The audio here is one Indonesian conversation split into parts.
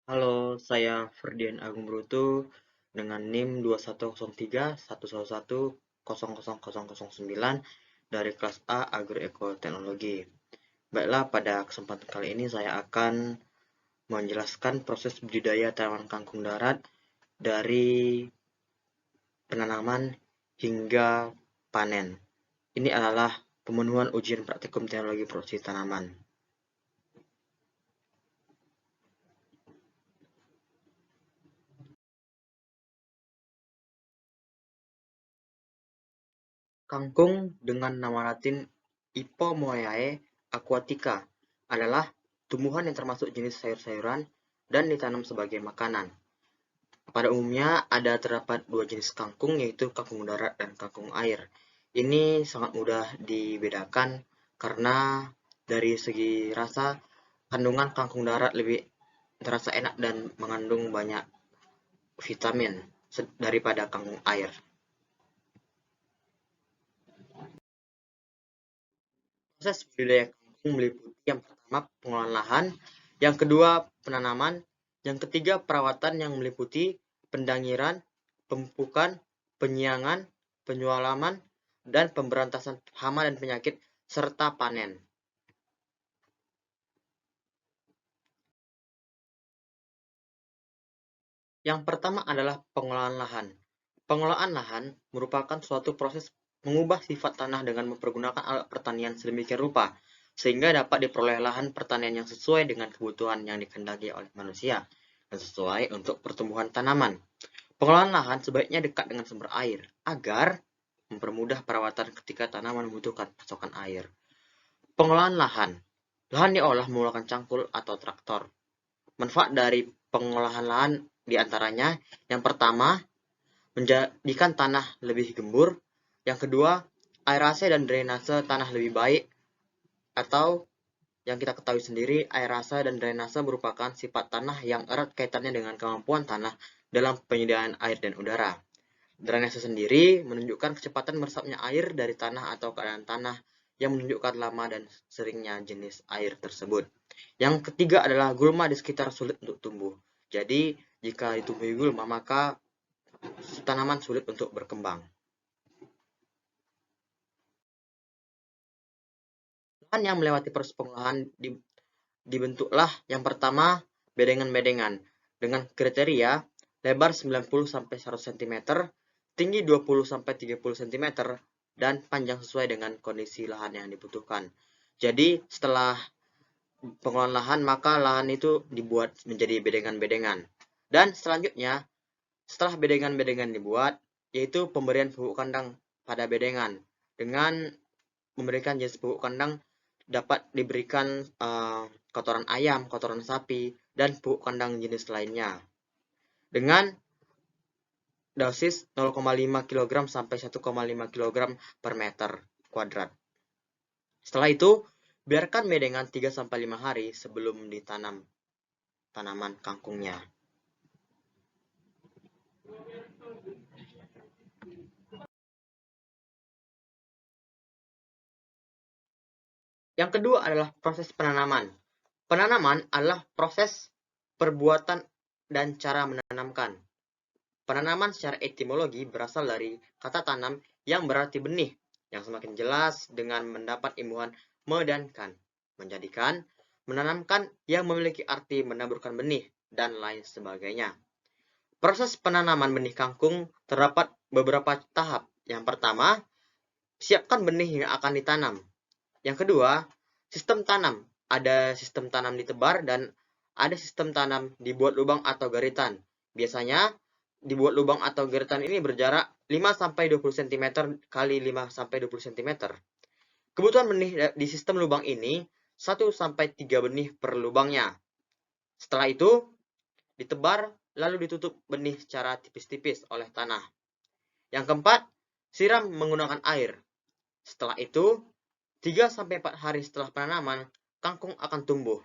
Halo, saya Ferdian Agung Brutu dengan NIM 210311100009 dari kelas A Agroekoteknologi. Baiklah, pada kesempatan kali ini saya akan menjelaskan proses budidaya tanaman kangkung darat dari penanaman hingga panen. Ini adalah pemenuhan ujian praktikum teknologi produksi tanaman. Kangkung dengan nama latin Ipomoeae aquatica adalah tumbuhan yang termasuk jenis sayur-sayuran dan ditanam sebagai makanan. Pada umumnya terdapat dua jenis kangkung, yaitu kangkung darat dan kangkung air. Ini sangat mudah dibedakan karena dari segi rasa, kandungan kangkung darat lebih terasa enak dan mengandung banyak vitamin daripada kangkung air. Proses budidaya kangkung meliputi yang pertama pengolahan lahan, yang kedua penanaman, yang ketiga perawatan yang meliputi pendangiran, pemupukan, penyiangan, penyualaman, dan pemberantasan hama dan penyakit, serta panen. Yang pertama adalah pengolahan lahan. Pengolahan lahan merupakan suatu proses mengubah sifat tanah dengan mempergunakan alat pertanian sedemikian rupa, sehingga dapat diperoleh lahan pertanian yang sesuai dengan kebutuhan yang dikehendaki oleh manusia, dan sesuai untuk pertumbuhan tanaman. Pengolahan lahan sebaiknya dekat dengan sumber air, agar mempermudah perawatan ketika tanaman membutuhkan pasokan air. Pengolahan lahan. Lahan diolah menggunakan cangkul atau traktor. Manfaat dari pengolahan lahan diantaranya, yang pertama, menjadikan tanah lebih gembur. Yang kedua, aerasi dan drainase tanah lebih baik, atau yang kita ketahui sendiri, aerasi dan drainase merupakan sifat tanah yang erat kaitannya dengan kemampuan tanah dalam penyediaan air dan udara. Drainase sendiri menunjukkan kecepatan meresapnya air dari tanah atau keadaan tanah yang menunjukkan lama dan seringnya jenis air tersebut. Yang ketiga adalah gulma di sekitar sulit untuk tumbuh. Jadi, jika ditumbuhi gulma, maka tanaman sulit untuk berkembang. Lahan yang melewati proses pengolahan dibentuklah yang pertama bedengan-bedengan dengan kriteria lebar 90-100 cm, tinggi 20-30 cm, dan panjang sesuai dengan kondisi lahan yang dibutuhkan. Jadi setelah pengolahan lahan, maka lahan itu dibuat menjadi bedengan-bedengan. Dan selanjutnya, setelah bedengan-bedengan dibuat, yaitu pemberian pupuk kandang pada bedengan. Dengan memberikan jenis pupuk kandang dapat diberikan kotoran ayam, kotoran sapi, dan pupuk kandang jenis lainnya. Dengan dosis 0,5 kg sampai 1,5 kg per meter kuadrat. Setelah itu, biarkan bedengan 3-5 hari sebelum ditanam tanaman kangkungnya. Yang kedua adalah proses penanaman. Penanaman adalah proses perbuatan dan cara menanamkan. Penanaman secara etimologi berasal dari kata tanam yang berarti benih, yang semakin jelas dengan mendapat imbuhan me dan kan, menjadikan menanamkan yang memiliki arti menaburkan benih, dan lain sebagainya. Proses penanaman benih kangkung terdapat beberapa tahap. Yang pertama, siapkan benih yang akan ditanam. Yang kedua, sistem tanam. Ada sistem tanam ditebar dan ada sistem tanam dibuat lubang atau garitan. Biasanya dibuat lubang atau garitan ini berjarak 5-20 cm kali 5-20 cm. Kebutuhan benih di sistem lubang ini 1-3 benih per lubangnya. Setelah itu ditebar lalu ditutup benih secara tipis-tipis oleh tanah. Yang keempat, siram menggunakan air. Setelah itu 3-4 hari setelah penanaman, kangkung akan tumbuh.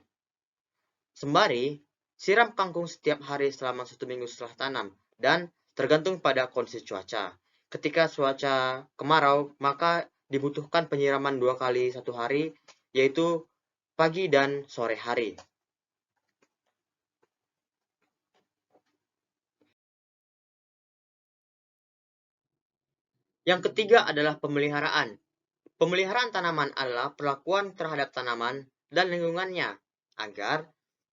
Sembari siram kangkung setiap hari selama 1 minggu setelah tanam, dan tergantung pada kondisi cuaca. Ketika cuaca kemarau, maka dibutuhkan penyiraman 2 kali 1 hari, yaitu pagi dan sore hari. Yang ketiga adalah pemeliharaan. Pemeliharaan tanaman adalah perlakuan terhadap tanaman dan lingkungannya agar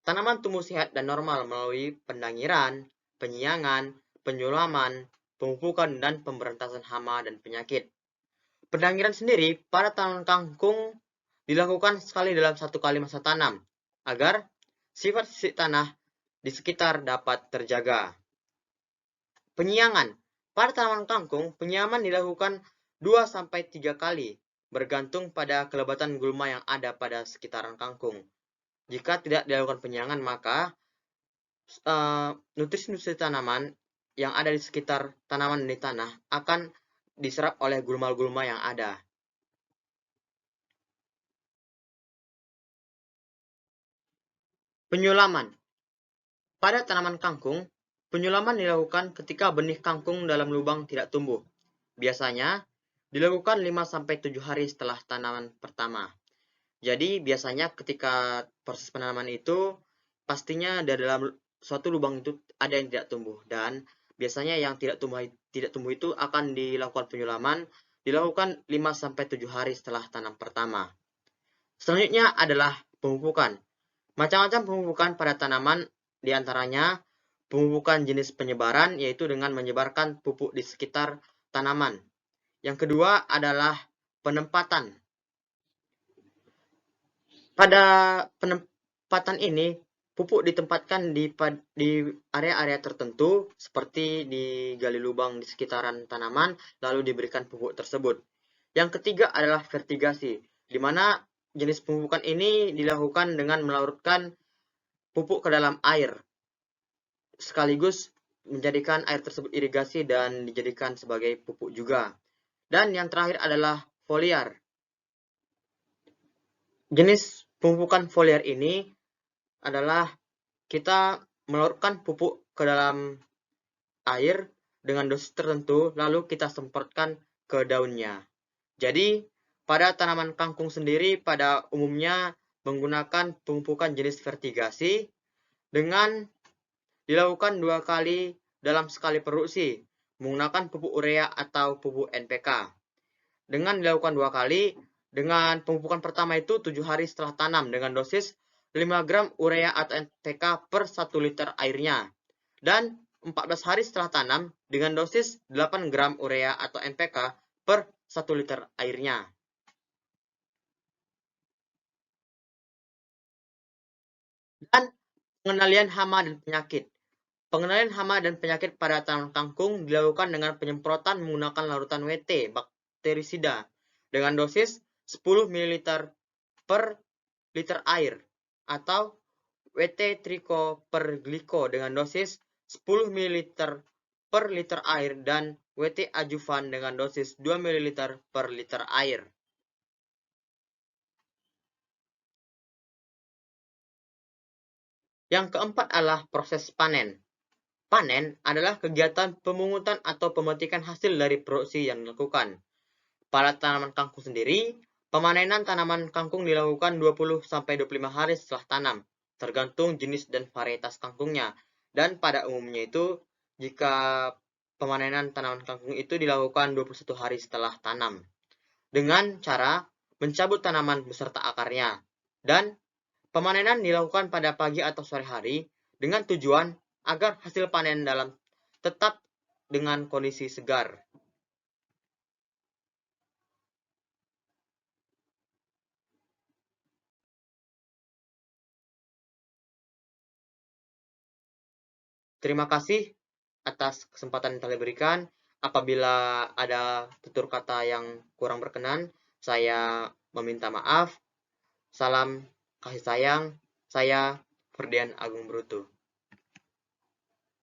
tanaman tumbuh sehat dan normal melalui pendangiran, penyiangan, penyulaman, pemupukan, dan pemberantasan hama dan penyakit. Pendangiran sendiri pada tanaman kangkung dilakukan sekali dalam 1 kali masa tanam agar sifat tanah di sekitar dapat terjaga. Penyiangan. Pada tanaman kangkung, penyiaman dilakukan 2-3 kali, bergantung pada kelebatan gulma yang ada pada sekitaran kangkung. Jika tidak dilakukan penyiangan, maka nutrisi-nutrisi tanaman yang ada di sekitar tanaman di tanah akan diserap oleh gulma-gulma yang ada. Penyulaman. Pada tanaman kangkung, penyulaman dilakukan ketika benih kangkung dalam lubang tidak tumbuh. Biasanya dilakukan 5-7 hari setelah tanaman pertama. Jadi biasanya ketika proses penanaman itu pastinya di dalam suatu lubang itu ada yang tidak tumbuh, dan biasanya yang tidak tumbuh itu akan dilakukan penyulaman dilakukan 5-7 hari setelah tanam pertama. Selanjutnya adalah pemupukan. Macam-macam pemupukan pada tanaman, diantaranya pemupukan jenis penyebaran, yaitu dengan menyebarkan pupuk di sekitar tanaman. Yang kedua adalah penempatan. Pada penempatan ini, pupuk ditempatkan di area-area tertentu, seperti digali lubang di sekitaran tanaman, lalu diberikan pupuk tersebut. Yang ketiga adalah vertigasi, di mana jenis pemupukan ini dilakukan dengan melarutkan pupuk ke dalam air, sekaligus menjadikan air tersebut irigasi dan dijadikan sebagai pupuk juga. Dan yang terakhir adalah foliar. Jenis pemupukan foliar ini adalah kita melarutkan pupuk ke dalam air dengan dosis tertentu, lalu kita semprotkan ke daunnya. Jadi, pada tanaman kangkung sendiri pada umumnya menggunakan pemupukan jenis vertigasi dengan dilakukan 2 kali dalam sekali produksi, menggunakan pupuk urea atau pupuk NPK. Dengan dilakukan 2 kali, dengan pemupukan pertama itu 7 hari setelah tanam dengan dosis 5 gram urea atau NPK per 1 liter airnya. Dan 14 hari setelah tanam dengan dosis 8 gram urea atau NPK per 1 liter airnya. Dan pengendalian hama dan penyakit. Pengendalian hama dan penyakit pada tanaman kangkung dilakukan dengan penyemprotan menggunakan larutan WT bakterisida dengan dosis 10 ml per liter air atau WT triko per gliko dengan dosis 10 ml per liter air dan WT ajuvan dengan dosis 2 ml per liter air. Yang keempat adalah proses panen. Panen adalah kegiatan pemungutan atau pemetikan hasil dari produksi yang dilakukan. Pada tanaman kangkung sendiri, pemanenan tanaman kangkung dilakukan 20-25 hari setelah tanam, tergantung jenis dan varietas kangkungnya. Dan pada umumnya itu, jika pemanenan tanaman kangkung itu dilakukan 21 hari setelah tanam, dengan cara mencabut tanaman beserta akarnya. Dan pemanenan dilakukan pada pagi atau sore hari dengan tujuan agar hasil panen dalam tetap dengan kondisi segar. Terima kasih atas kesempatan yang telah diberikan. Apabila ada tutur kata yang kurang berkenan, saya meminta maaf. Salam kasih sayang. Saya Ferdian Agung Brutu.